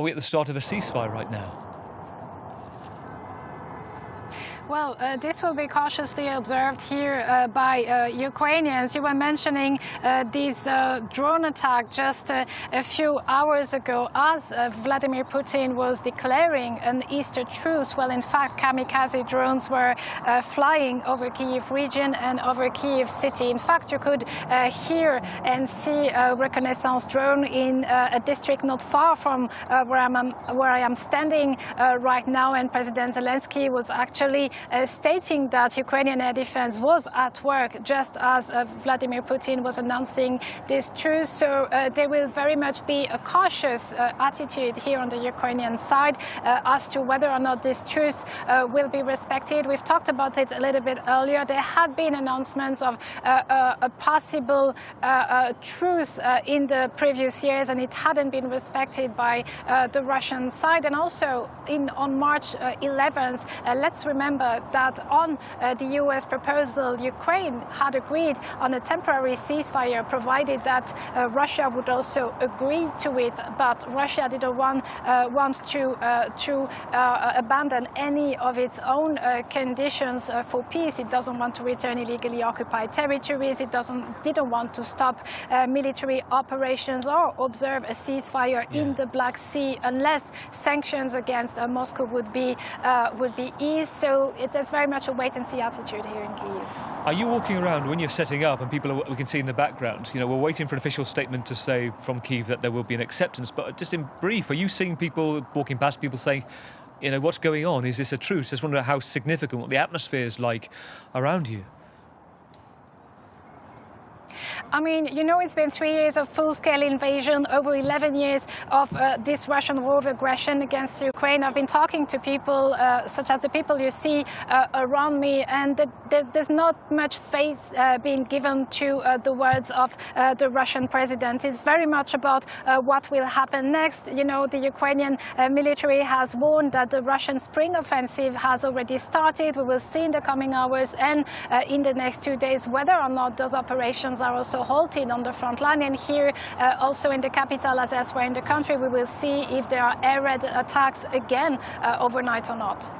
Are we at the start of a ceasefire right now? Well, this will be cautiously observed here by Ukrainians. You were mentioning this drone attack just a few hours ago as Vladimir Putin was declaring an Easter truce. Well, in fact, kamikaze drones were flying over Kyiv region and over Kyiv city. In fact, you could hear and see a reconnaissance drone in a district not far from where I am standing right now. And President Zelensky was actually stating that Ukrainian air defense was at work just as Vladimir Putin was announcing this truce. So there will very much be a cautious attitude here on the Ukrainian side as to whether or not this truce will be respected. We've talked about it a little bit earlier. There had been announcements of a possible truce in the previous years, and it hadn't been respected by the Russian side. And also on March 11th, let's remember that on the US proposal, Ukraine had agreed on a temporary ceasefire, provided that Russia would also agree to it. But Russia didn't want to abandon any of its own conditions for peace. It doesn't want to return illegally occupied territories. It didn't want to stop military operations or observe a ceasefire in the Black Sea unless sanctions against Moscow would be eased. So there's very much a wait-and-see attitude here in Kyiv. Are you walking around when you're setting up and people we can see in the background, we're waiting for an official statement to say from Kyiv that there will be an acceptance, but just in brief, are you seeing people walking past, people saying, what's going on? Is this a truce? I just wonder how significant, what the atmosphere is like around you. I mean, it's been 3 years of full-scale invasion, over 11 years of this Russian war of aggression against Ukraine. I've been talking to people, such as the people you see around me, and there's not much faith being given to the words of the Russian president. It's very much about what will happen next. The Ukrainian military has warned that the Russian spring offensive has already started. We will see in the coming hours and in the next 2 days whether or not those operations are also halted on the front line. And here also in the capital, as elsewhere in the country, we will see if there are erred attacks again overnight or not.